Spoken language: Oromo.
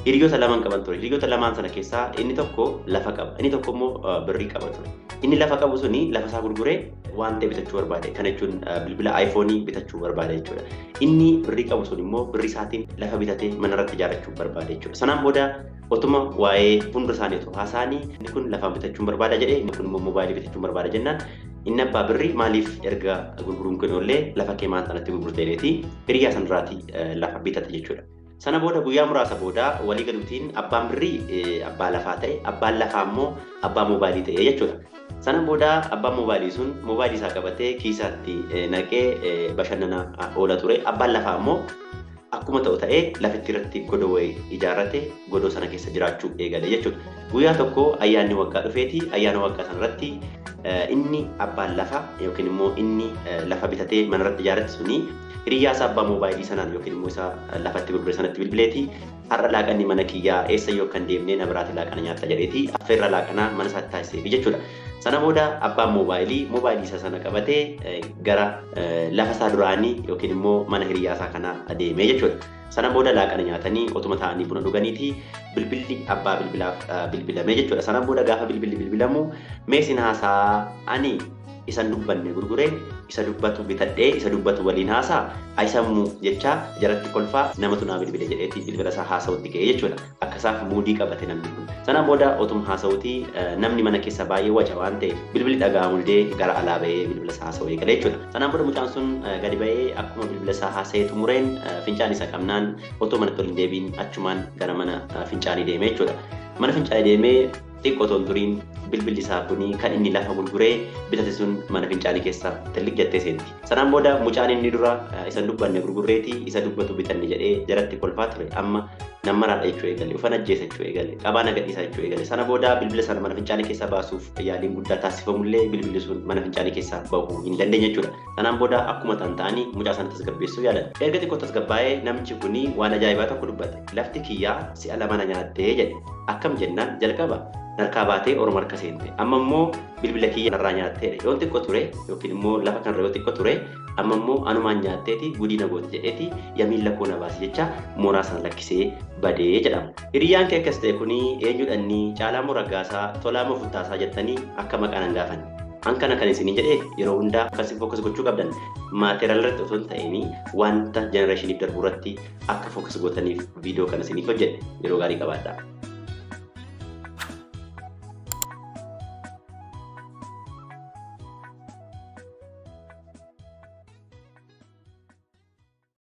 hiriyoota lamaan qaban ture. Hiriyoota lamaan sana keessaa inni tokko lafa qaba. Inni tokko immoo birrii qaba ture. Inni lafa qabu suni lafa isaa gurguree waan ta'e bitachuu barbaade. Kana jechuun bilbila iPhone bitachuu barbaade jechuudha. Inni birrii qabu sun immoo birrii isaatiin lafa bitatee mana irratti ijaarrachuu barbaade jechuudha. Sanaan booda otuma waa'ee fuuldura isaanii otoo haasa'anii inni kun lafa bitachuu barbaada jedhee inni kun immoo moobaayilii bitachuu barbaada jennaan inni abbaa birrii maaliif erga gurguruun kun ollee lafa kee maal sanatti gurgurteetii hiriyaa sanarraatii lafa bitate jechuudha. Sana booda guyyaa muraasa booda walii galuutiin abbaan birrii abbaa lafaa ta'e abbaan lafaa immoo abbaa moobaayilii ta'e jechuudha. Sana booda abbaan moobaayilii sun moobaayilii isaa qabatee kiisaatti naqee bashannanaa oola ture. Abbaan lafaa immoo akkuma ta'u ta'ee lafitti irratti godoo wayii ijaarrate godoo sana keessa jiraachuu eegale jechuudha. Guyyaa tokko ayyaanni waggaa dhufeeti. Ayyaana waggaa sanarratti inni abbaan lafa yookiin immoo inni lafa bitatee mana irratti ijaarrate suni hiriyaa isaa abbaa moobaayilii sanaan yookiin immoo isa lafatti gurgure sanatti bilbileeti har'a laaqanni mana kiyyaa eessa yoo kan deemnee na biraatti laaqana nyaatta jedheeti affeerra laaqanaa mana isaatti taasiseefi jechuudha. Sana booda abbaan moobaayilii isa sana qabatee gara lafa isaa duraanii yookiin immoo mana hiriyaa isaa kana adeemee jechuudha. Sana booda laaqana nyaatanii otuma ta'anii buna dhuganiiti bilbilli abbaa bilbilaaf bilbilame jechuudha. Sana booda gaafa bilbilli bilbilamu meesin haasaa ani isan dubbanne gurguree isa dubbatu bitadhee isa dubbatu waliin haasaa aisammu jecha jaratti kolfaa namatu naa bilbile jedheeti bilbila isaa haasa'utti ga'e jechuudha. Akkasaaf muudii qabate namni kun. Sana booda otuma haasa'uti namni mana keessa baay'ee waca waan ta'eef bilbilli dhaga'amullee gara alaa ba'ee bilbila isaa haasa'uu eegale jechuudha. Sanaan booda mucaan sun gadi ba'ee akkuma bilbila isaa haasa'ee xumureen fincaan isa qabnaan otoo manatti ol hin deebiin achumaan gara mana fincaanii deemee jechuudha. Mana fincaanii deemee xiqqoo otoo hin turiin bilbilli isaa kuni kan inni lafa gurguree bitate sun mana fincaanii keessa tillik jettee seenti. Sanaan booda mucaan inni dura isa dubbanne gurgurreeti isa dubbatu bitanne jedhee jaratti kolfaa ture amma nammaraadha jechuu eegale ufan ajjeesa jechuu eegale qabaan agadhiisaa jechuu eegale. Sana booda bilbila sana mana fincaanii keessaa baasuuf yaaliin guddaa taasifamullee bilbilli sun mana fincaanii keessaa bahuu hin dandeenye jechuudha. Sanaan booda akkuma ta'anii mucaa sana tasgabbeessuu yaalan. Erga xiqqoo tasgabbaa'ee namichi kuni waan ajaa'ibaa tokko dubbate. Lafti kiyyaa si'a lama na nyaattee jedhe. Akkam jennaan jalqaba narkaa baatee orma harka seente. Amma immoo bilbila kiyya narraa nyaatteedha. Yoo xiqqoo ture yookiin immoo lafa kanarra yoo xiqqoo ture amma immoo anumaan nyaatteeti gudii na goote jedheeti yamiin lakkoo na baase jecha mooraa sana lakkisee badee jedhama. Hiriyyaan kee akkas ta'e kuni eenyudhanni Caalaa moo Raggaasaa Tolaa moo Futtaasaa jettanii akka maqaan hin gaafanne. Hankana kan isin jedhee yeroo hundaa akkasiin fookas gochuu qabdan maateriyaal irratti osoo hin ta'in wanta jenereeshiniif darbu irratti akka fookas gootaniif viidiyoo kana isiniif hojjedhe yeroo gaarii qabaadhaa.